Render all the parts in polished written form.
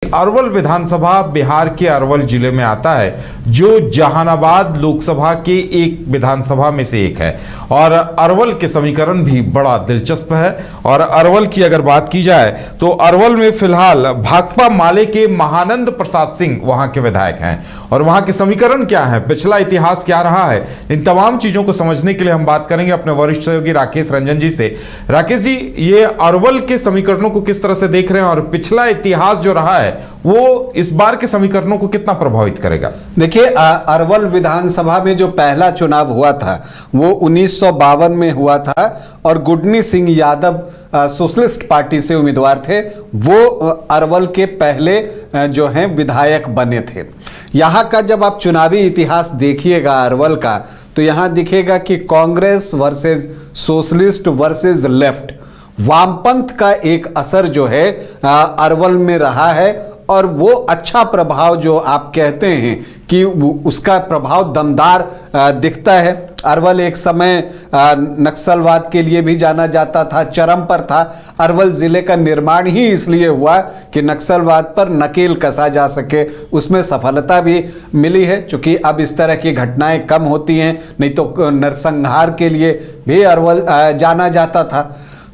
अरवल विधानसभा बिहार के अरवल जिले में आता है, जो जहानाबाद लोकसभा के एक विधानसभा में से एक है। और अरवल के समीकरण भी बड़ा दिलचस्प है। और अरवल की अगर बात की जाए तो अरवल में फिलहाल भाकपा माले के महानंद प्रसाद सिंह वहां के विधायक हैं। और वहां के समीकरण क्या है, पिछला इतिहास क्या रहा है, इन तमाम चीजों को समझने के लिए हम बात करेंगे अपने वरिष्ठ सहयोगी राकेश रंजन जी से। राकेश जी, ये अरवल के समीकरणों को किस तरह से देख रहे हैं और पिछला इतिहास जो रहा है वो इस बार के समीकरणों को कितना प्रभावित करेगा? देखिए, अरवल विधानसभा में जो पहला चुनाव हुआ था वो 1952 में हुआ था और गुडनी सिंह यादव सोशलिस्ट पार्टी से उम्मीदवार थे। वो अरवल के पहले जो हैं विधायक बने थे। यहाँ का जब आप चुनावी इतिहास देखिएगा अरवल का, तो यहाँ दिखेगा कि Congress versus socialist versus left, वामपंथ का एक असर जो है अरवल में रहा है। और वो अच्छा प्रभाव जो आप कहते हैं कि उसका प्रभाव दमदार दिखता है। अरवल एक समय नक्सलवाद के लिए भी जाना जाता था, चरम पर था। अरवल जिले का निर्माण ही इसलिए हुआ कि नक्सलवाद पर नकेल कसा जा सके, उसमें सफलता भी मिली है। चूंकि अब इस तरह की घटनाएं कम होती हैं, नहीं तो नरसंहार के लिए भी अरवल जाना जाता था।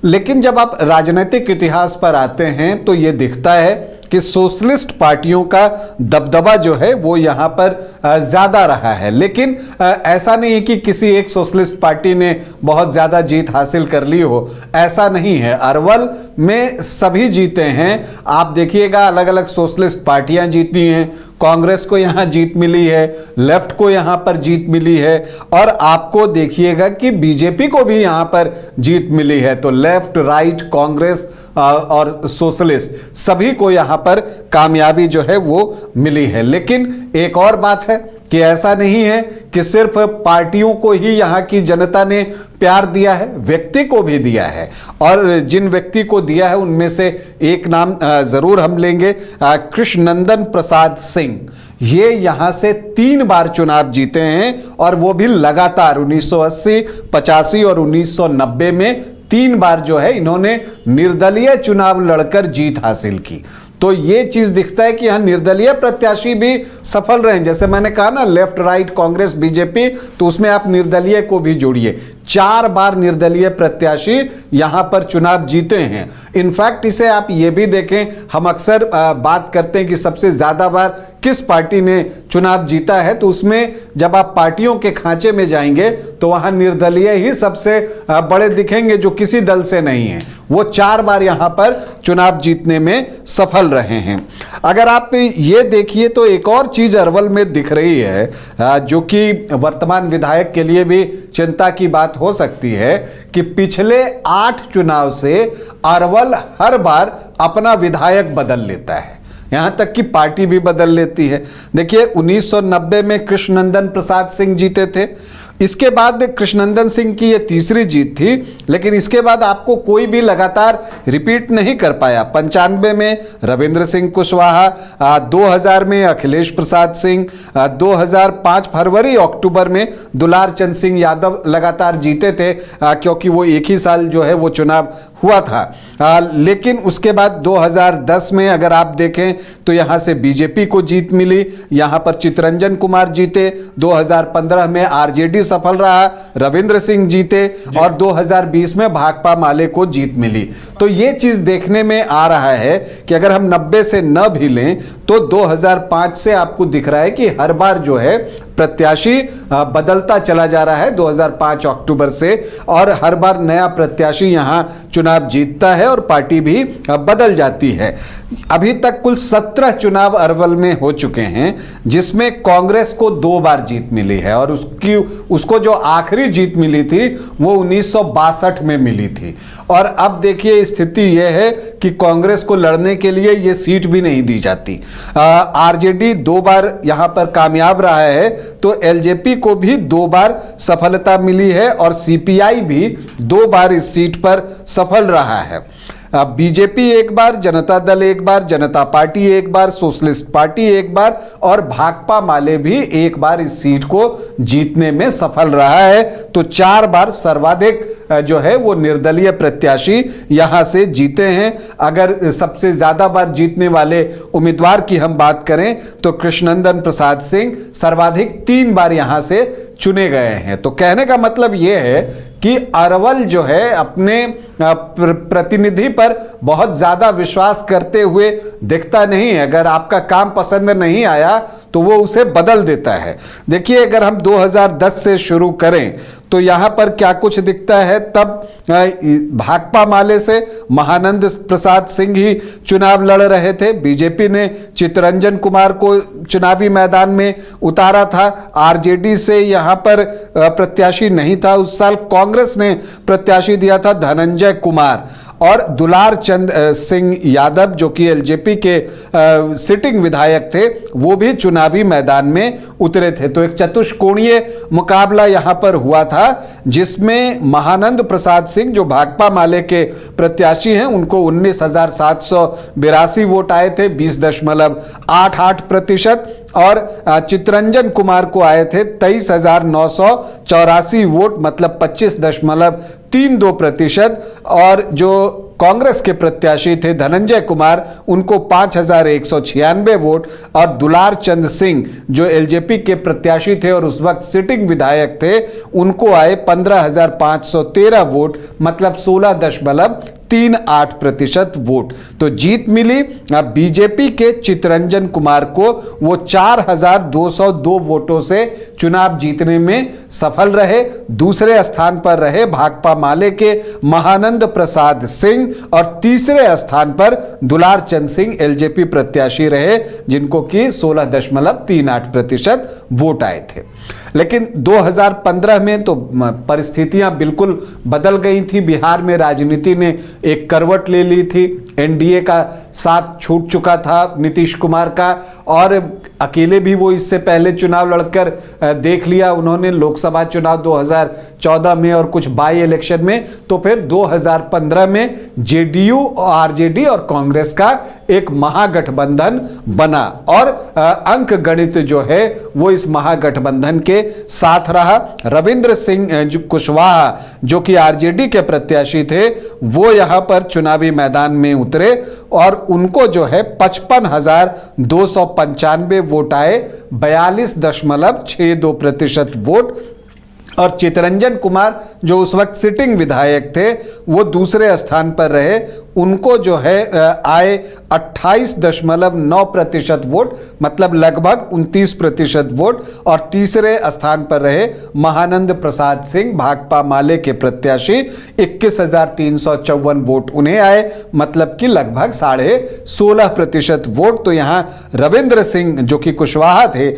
लेकिन जब आप राजनीतिक इतिहास पर आते हैं तो ये दिखता है कि सोशलिस्ट पार्टियों का दबदबा जो है वो यहाँ पर ज़्यादा रहा है। लेकिन ऐसा नहीं है कि किसी एक सोशलिस्ट पार्टी ने बहुत ज़्यादा जीत हासिल कर ली हो, ऐसा नहीं है। अरवल में सभी जीते हैं। आप देखिएगा, अलग अलग सोशलिस्ट पार्टियां जीती हैं, कांग्रेस को यहाँ जीत मिली है, लेफ्ट को यहाँ पर जीत मिली है, और आपको देखिएगा कि बीजेपी को भी यहाँ पर जीत मिली है। तो लेफ्ट, राइट, कांग्रेस और सोशलिस्ट सभी को यहाँ पर कामयाबी जो है वो मिली है। लेकिन एक और बात है कि ऐसा नहीं है कि सिर्फ पार्टियों को ही यहाँ की जनता ने प्यार दिया है, व्यक्ति को भी दिया है। और जिन व्यक्ति को दिया है उनमें से एक नाम जरूर हम लेंगे, कृष्णनंदन प्रसाद सिंह। ये यहाँ से 3 बार चुनाव जीते हैं और वो भी लगातार 1980, 85 और 1990 में 3 बार जो है इन्होंने निर्दलीय चुनाव लड़कर जीत हासिल की। तो ये चीज दिखता है कि यहां निर्दलीय प्रत्याशी भी सफल रहे। जैसे मैंने कहा ना, लेफ्ट, राइट, कांग्रेस, बीजेपी, तो उसमें आप निर्दलीय को भी जोड़िए। 4 बार निर्दलीय प्रत्याशी यहां पर चुनाव जीते हैं। इनफैक्ट इसे आप ये भी देखें, हम अक्सर बात करते हैं कि सबसे ज्यादा बार किस पार्टी ने चुनाव जीता है, तो उसमें जब आप पार्टियों के खांचे में जाएंगे तो वहां निर्दलीय ही सबसे बड़े दिखेंगे, जो किसी दल से नहीं है। वो 4 बार यहां पर चुनाव जीतने में सफल रहे हैं। अगर आप ये देखिए तो एक और चीज अरवल में दिख रही है, जो कि वर्तमान विधायक के लिए भी चिंता की बात हो सकती है, कि पिछले 8 चुनाव से अरवल हर बार अपना विधायक बदल लेता है, यहां तक कि पार्टी भी बदल लेती है। देखिए, 1990 में कृष्णनंदन प्रसाद सिंह जीते थे। इसके बाद कृष्णनंदन सिंह की ये तीसरी जीत थी, लेकिन इसके बाद आपको कोई भी लगातार रिपीट नहीं कर पाया। 95 में रविंद्र सिंह कुशवाहा, 2000 में अखिलेश प्रसाद सिंह, 2005 फरवरी अक्टूबर में दुलार चंद सिंह यादव लगातार जीते थे, क्योंकि वो एक ही साल जो है वो चुनाव हुआ था। लेकिन उसके बाद 2010 में अगर आप देखें तो यहां से बीजेपी को जीत मिली, यहां पर चितरंजन कुमार जीते। 2015 में आरजेडी सफल रहा, रविंद्र सिंह जीते, और 2020 में भाकपा माले को जीत मिली। तो ये चीज देखने में आ रहा है कि अगर हम 90 से न भी लें तो 2005 से आपको दिख रहा है कि हर बार जो है प्रत्याशी बदलता चला जा रहा है 2005 अक्टूबर से, और हर बार नया प्रत्याशी यहां चुनाव जीतता है और पार्टी भी बदल जाती है। अभी तक कुल 17 चुनाव अरवल में हो चुके हैं, जिसमें कांग्रेस को 2 बार जीत मिली है, और उसको जो आखिरी जीत मिली थी वो 1962 में मिली थी। और अब देखिए स्थिति यह है कि कांग्रेस को लड़ने के लिए ये सीट भी नहीं दी जाती। आरजेडी 2 बार यहां पर कामयाब रहा है, तो एलजेपी को भी 2 बार सफलता मिली है, और सीपीआई भी 2 बार इस सीट पर सफल रहा है। बीजेपी एक बार, जनता दल एक बार, जनता पार्टी एक बार, सोशलिस्ट पार्टी एक बार और भाकपा माले भी एक बार इस सीट को जीतने में सफल रहा है। तो 4 बार सर्वाधिक जो है वो निर्दलीय प्रत्याशी यहां से जीते हैं। अगर सबसे ज्यादा बार जीतने वाले उम्मीदवार की हम बात करें तो कृष्णनंदन प्रसाद सिंह सर्वाधिक 3 बार यहां से चुने गए हैं। तो कहने का मतलब यह है कि अरवल जो है अपने प्रतिनिधि पर बहुत ज्यादा विश्वास करते हुए दिखता नहीं है। अगर आपका काम पसंद नहीं आया तो वो उसे बदल देता है। देखिए, अगर हम 2010 से शुरू करें तो यहां पर क्या कुछ दिखता है। तब भाकपा माले से महानंद प्रसाद सिंह ही चुनाव लड़ रहे थे। बीजेपी ने चित्तरंजन कुमार को चुनावी मैदान में उतारा था। आरजेडी से यहां पर प्रत्याशी नहीं था उस साल। कांग्रेस ने प्रत्याशी दिया था धनंजय कुमार और दुलार चंद सिंह यादव जो कि एलजेपी के सिटिंग विधायक थे, वो भी चुनावी मैदान में उतरे थे। तो एक चतुष्कोणीय मुकाबला यहां पर हुआ था जिसमें महानंद प्रसाद सिंह जो भाकपा माले के प्रत्याशी हैं उनको 19,782 वोट आए थे, 20.88%, और चित्तरंजन कुमार को आए थे 23,984 वोट, मतलब 25.32%। और जो कांग्रेस के प्रत्याशी थे धनंजय कुमार, उनको 5,196 वोट, और दुलार चंद सिंह जो एलजेपी के प्रत्याशी थे और उस वक्त सिटिंग विधायक थे, उनको आए 15,513 वोट, मतलब 16.38% वोट। तो जीत मिली बीजेपी के चित्तरंजन कुमार को। वो 4,202 वोटों से चुनाव जीतने में सफल रहे। दूसरे स्थान पर रहे भाकपा माले के महानंद प्रसाद सिंह और तीसरे स्थान पर दुलार चंद सिंह एलजेपी प्रत्याशी रहे, जिनको कि 16.38% वोट आए थे। लेकिन 2015 में तो परिस्थितियां बिल्कुल बदल गई थी। बिहार में राजनीति ने एक करवट ले ली थी। एनडीए का साथ छूट चुका था नीतीश कुमार का, और अकेले भी वो इससे पहले चुनाव लड़कर देख लिया उन्होंने, लोकसभा चुनाव 2014 में और कुछ बाई इलेक्शन में। तो फिर 2015 में जेडीयू, आरजेडी और कांग्रेस का एक महागठबंधन बना, और अंक गणित जो है वो इस महागठबंधन के साथ रहा। रविंद्र सिंह कुशवाहा जो कि आरजेडी के प्रत्याशी थे, वो यहां पर चुनावी मैदान में उतरे और उनको जो है 55,295 वोट आए, 42.62% वोट। और चित्तरंजन कुमार जो उस वक्त सिटिंग विधायक थे, वो दूसरे स्थान पर रहे। उनको जो है आए 28.9% वोट, मतलब लगभग 29% वोट। और तीसरे स्थान पर रहे महानंद प्रसाद सिंह, भाकपा माले के प्रत्याशी, 21,354 वोट उन्हें आए, मतलब कि लगभग 16.5% वोट। तो यहां रविंद्र सिंह जो कि कुशवाहा थे,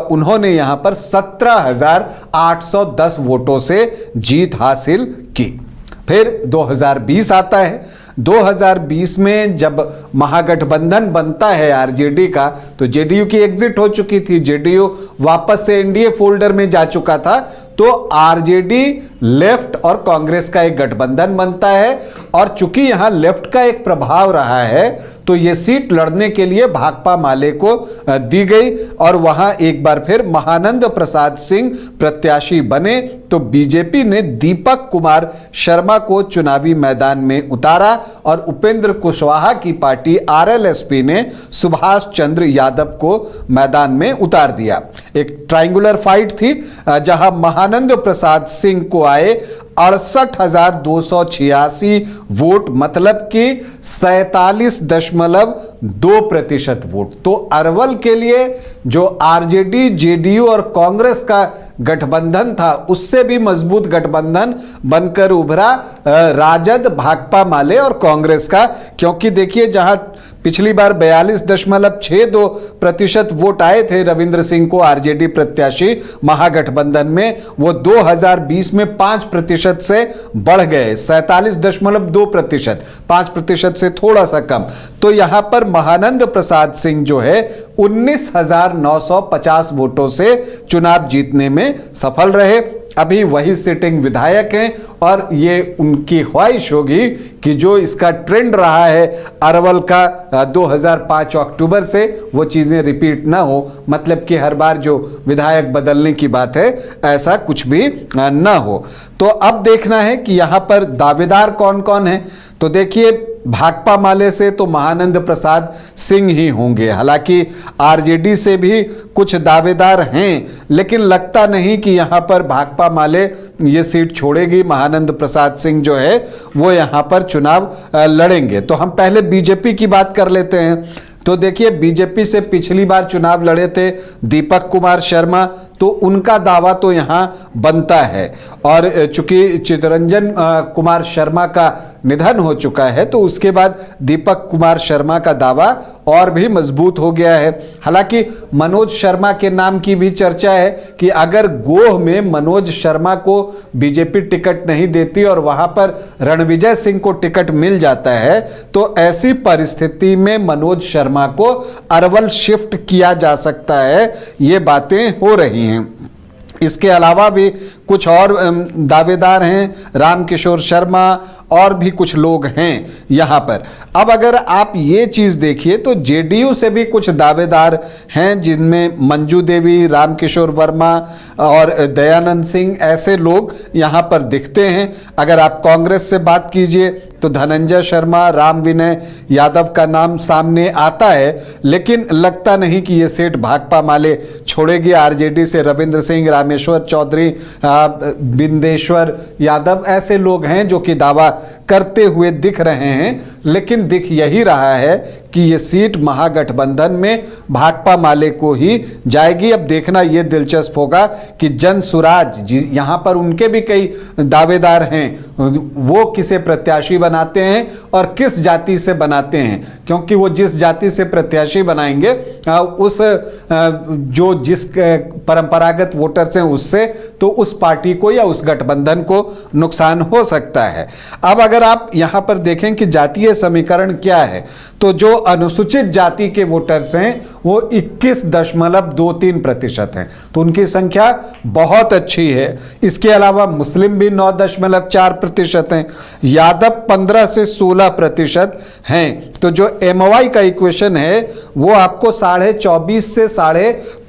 उन्होंने यहां पर 17,810 वोटों से जीत हासिल की। फिर 2020 आता है। 2020 में जब महागठबंधन बनता है आरजेडी का, तो जेडीयू की एग्जिट हो चुकी थी, जेडीयू वापस से एनडीए फोल्डर में जा चुका था। तो आरजेडी, लेफ्ट और कांग्रेस का एक गठबंधन बनता है, और चूंकि यहां लेफ्ट का एक प्रभाव रहा है तो यह सीट लड़ने के लिए भाकपा माले को दी गई, और वहां एक बार फिर महानंद प्रसाद सिंह प्रत्याशी बने। तो बीजेपी ने दीपक कुमार शर्मा को चुनावी मैदान में उतारा, और उपेंद्र कुशवाहा की पार्टी आरएलएसपी ने सुभाष चंद्र यादव को मैदान में उतार दिया। एक ट्रायंगुलर फाइट थी जहां महानंद प्रसाद सिंह को आए 68,286 वोट, मतलब कि 47.2% वोट। तो अरवल के लिए जो आरजेडी, जेडीयू और कांग्रेस का गठबंधन था, उससे भी मजबूत गठबंधन बनकर उभरा राजद, भाकपा माले और कांग्रेस का। क्योंकि देखिए, जहां पिछली बार 42.62% वोट आए थे रविंद्र सिंह को आरजेडी प्रत्याशी महागठबंधन में, वो 2020 में 5% से बढ़ गए 47.2%, 5% से थोड़ा सा कम। तो यहां पर महानंद प्रसाद सिंह जो है 19,950 वोटों से चुनाव जीतने में सफल रहे। अभी वही सिटिंग विधायक हैं और ये उनकी ख्वाहिश होगी कि जो इसका ट्रेंड रहा है अरवल का 2005 अक्टूबर से, वो चीज़ें रिपीट ना हो, मतलब कि हर बार जो विधायक बदलने की बात है ऐसा कुछ भी ना हो। तो अब देखना है कि यहाँ पर दावेदार कौन कौन है। तो देखिए, भाकपा माले से तो महानंद प्रसाद सिंह ही होंगे। हालांकि आरजेडी से भी कुछ दावेदार हैं, लेकिन लगता नहीं कि यहाँ पर भाकपा माले ये सीट छोड़ेगी। महानंद प्रसाद सिंह जो है वो यहाँ पर चुनाव लड़ेंगे। तो हम पहले बीजेपी की बात कर लेते हैं। तो देखिए, बीजेपी से पिछली बार चुनाव लड़े थे दीपक कुमार शर्मा, तो उनका दावा तो यहाँ बनता है। और चूंकि चितरंजन कुमार शर्मा का निधन हो चुका है, तो उसके बाद दीपक कुमार शर्मा का दावा और भी मजबूत हो गया है। हालांकि मनोज शर्मा के नाम की भी चर्चा है कि अगर गोह में मनोज शर्मा को बीजेपी टिकट नहीं देती और वहां पर रणविजय सिंह को टिकट मिल जाता है, तो ऐसी परिस्थिति में मनोज शर्मा को अरवल शिफ्ट किया जा सकता है। ये बातें हो रही हैं। इसके अलावा भी कुछ और दावेदार हैं, रामकिशोर शर्मा और भी कुछ लोग हैं यहाँ पर। अब अगर आप ये चीज़ देखिए तो जेडीयू से भी कुछ दावेदार हैं, जिनमें मंजू देवी, रामकिशोर वर्मा और दयानंद सिंह, ऐसे लोग यहाँ पर दिखते हैं। अगर आप कांग्रेस से बात कीजिए तो धनंजय शर्मा, राम विनय यादव का नाम सामने आता है, लेकिन लगता नहीं कि ये सीट भाकपा माले छोड़ेगी। आरजेडी से रविंद्र सिंह, रामेश्वर चौधरी, बिंदेश्वर यादव, ऐसे लोग हैं जो कि दावा करते हुए दिख रहे हैं। लेकिन दिख यही रहा है कि ये सीट महागठबंधन में भाकपा माले को ही जाएगी। अब देखना ये दिलचस्प होगा कि जन सुराज, यहाँ पर उनके भी कई दावेदार हैं, वो किसे प्रत्याशी बनाते हैं और किस जाति से बनाते हैं, क्योंकि वो जिस जाति से प्रत्याशी बनाएंगे उस जो जिस परंपरागत वोटर्स हैं उससे, तो उस पार्टी को या उस गठबंधन को नुकसान हो सकता है। अब अगर आप यहाँ पर देखें कि जातीय समीकरण क्या है, तो जो अनुसूचित जाति के वोटर्स हैं वो 21.23% हैं, तो उनकी संख्या बहुत अच्छी है। इसके अलावा मुस्लिम भी 9.4% हैं, यादव 15 से 16% हैं। तो जो MY का इक्वेशन है वो आपको 24.5 से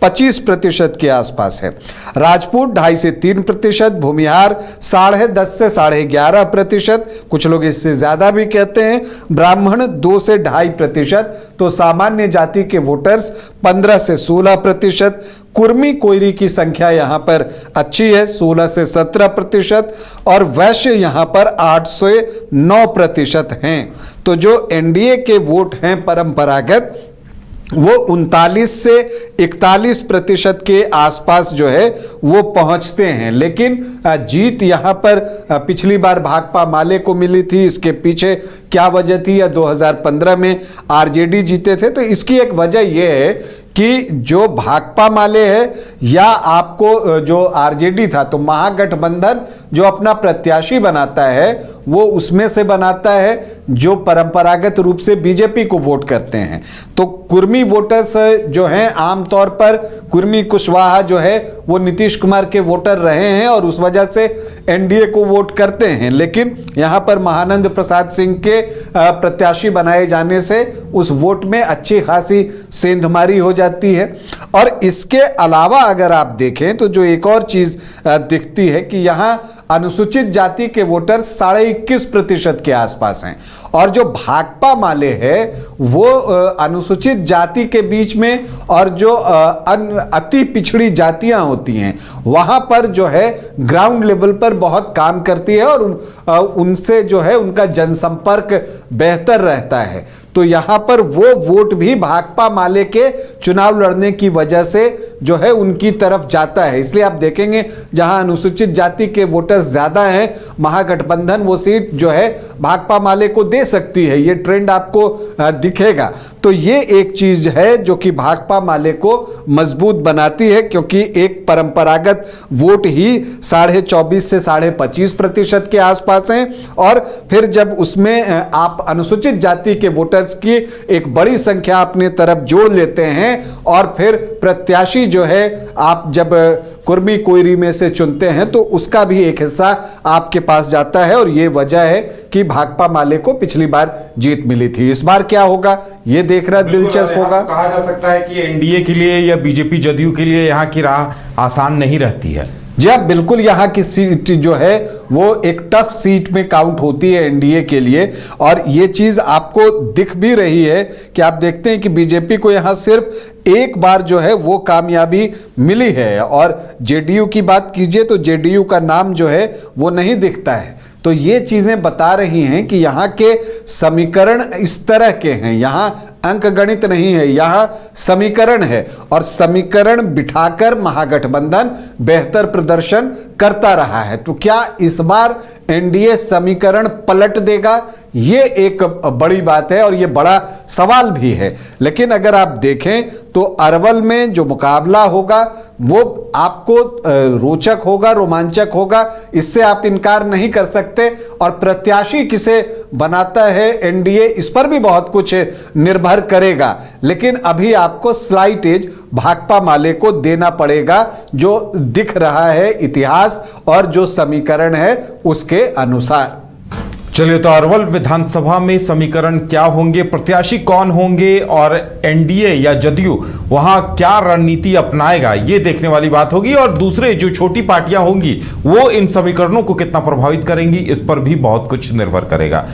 25.5% के आसपास है। राजपूत 2.5 से 3%, भूमिहार 10.5 से 11.5%, कुछ लोग इससे ज्यादा भी कहते हैं, ब्राह्मण 2 से 2.5%, तो सामान्य जाति के वोटर्स 15 से 16%, कुर्मी कोयरी की संख्या यहां पर अच्छी है 16 से 17%, और वैश्य यहां पर 8 से 9% हैं। तो जो एनडीए के वोट हैं परंपरागत, वो 39 से 41% के आसपास जो है वो पहुंचते हैं। लेकिन जीत यहां पर पिछली बार भाकपा माले को मिली थी, इसके पीछे क्या वजह थी, या 2015 में आरजेडी जीते थे, तो इसकी एक वजह यह है कि जो भाकपा माले है या आपको जो आरजेडी था, तो महागठबंधन जो अपना प्रत्याशी बनाता है वो उसमें से बनाता है जो परंपरागत रूप से बीजेपी को वोट करते हैं। तो कुर्मी वोटर्स जो हैं, आमतौर पर कुर्मी कुशवाहा जो है वो नीतीश कुमार के वोटर रहे हैं और उस वजह से एनडीए को वोट करते हैं। लेकिन यहां पर महानंद प्रसाद सिंह के प्रत्याशी बनाए जाने से उस वोट में अच्छी खासी सेंधमारी हो जाती है। और इसके अलावा अगर आप देखें तो जो एक और चीज दिखती है कि यहां अनुसूचित जाति के वोटर्स 21.5% के आसपास हैं, और जो भाकपा माले है वो अनुसूचित जाति के बीच में और जो अति पिछड़ी जातियां होती हैं वहां पर जो है ग्राउंड लेवल पर बहुत काम करती है और उनसे जो है उनका जनसंपर्क बेहतर रहता है। तो यहां पर वो वोट भी भाकपा माले के चुनाव लड़ने की वजह से जो है उनकी तरफ जाता है। इसलिए आप देखेंगे जहां अनुसूचित जाति के वोटर्स ज्यादा हैं, महागठबंधन वो सीट जो है भाकपा माले को दे सकती है, ये ट्रेंड आपको दिखेगा। तो ये एक चीज है जो कि भाकपा माले को मजबूत बनाती है, क्योंकि एक परंपरागत वोट ही 24.5 से 25% के आसपास हैं, और फिर जब उसमें आप अनुसूचित जाति के वोटर की एक बड़ी संख्या अपने तरफ जोड़ लेते हैं और फिर प्रत्याशी जो है आप जब कुर्मी कोयरी में से चुनते हैं तो उसका भी एक हिस्सा आपके पास जाता है, और ये वजह है कि भाकपा माले को पिछली बार जीत मिली थी। इस बार क्या होगा ये देखना दिलचस्प होगा। कहा जा सकता है कि एनडीए के लिए या बीजेपी जदयू के लिए यहाँ की राह आसान नहीं रहती है। जी हाँ, बिल्कुल, यहाँ की सीट जो है वो एक टफ सीट में काउंट होती है एनडीए के लिए, और ये चीज आपको दिख भी रही है कि आप देखते हैं कि बीजेपी को यहाँ सिर्फ एक बार जो है वो कामयाबी मिली है, और जेडीयू की बात कीजिए तो जेडीयू का नाम जो है वो नहीं दिखता है। तो ये चीजें बता रही हैं कि यहाँ के समीकरण इस तरह के हैं, यहाँ अंक गणित नहीं है, यहाँ समीकरण है, और समीकरण बिठाकर महागठबंधन बेहतर प्रदर्शन करता रहा है। तो क्या इस बार एनडीए समीकरण पलट देगा, ये एक बड़ी बात है और ये बड़ा सवाल भी है। लेकिन अगर आप देखें तो अरवल में जो मुकाबला होगा वो आपको रोचक होगा, रोमांचक होगा, इससे आप इनकार नहीं कर सकते। और प्रत्याशी किसे बनाता है एनडीए, इस पर भी बहुत कुछ निर्भर करेगा। लेकिन अभी आपको स्लाइट एज भाकपा माले को देना पड़ेगा, जो दिख रहा है इतिहास और जो समीकरण है उसके अनुसार। चलिए, तो अरवल विधानसभा में समीकरण क्या होंगे, प्रत्याशी कौन होंगे और एनडीए या जदयू वहां क्या रणनीति अपनाएगा, ये देखने वाली बात होगी। और दूसरे जो छोटी पार्टियां होंगी वो इन समीकरणों को कितना प्रभावित करेंगी, इस पर भी बहुत कुछ निर्भर करेगा।